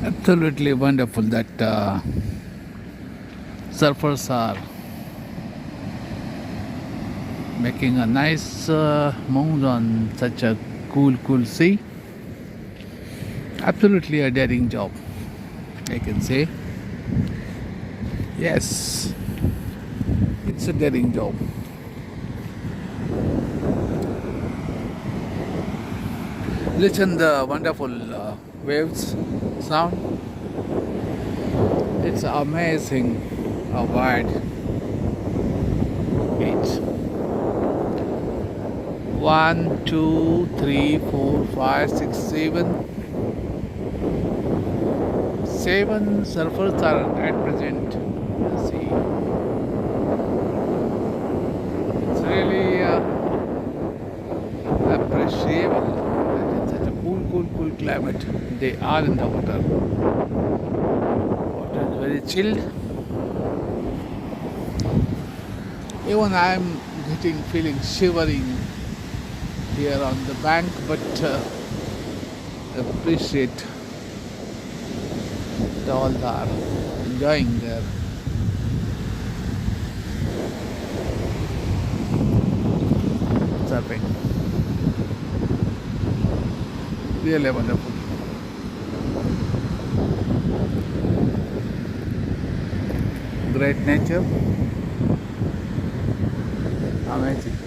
Absolutely wonderful that surfers are making a nice mound on such a cool sea. Absolutely a daring job, I can say. Yes, it's a daring job. Listen the wonderful waves sound. It's amazing how wide it's 1, 2, 3, 4, 5, 6, 7. 7 surfers are at present in the sea. It's really appreciable that in such a cool climate they are in the water. Water is very chilled. Even I am getting feeling shivering here on the bank, but appreciate that all are enjoying their surfing. Really wonderful. Great nature. Amazing.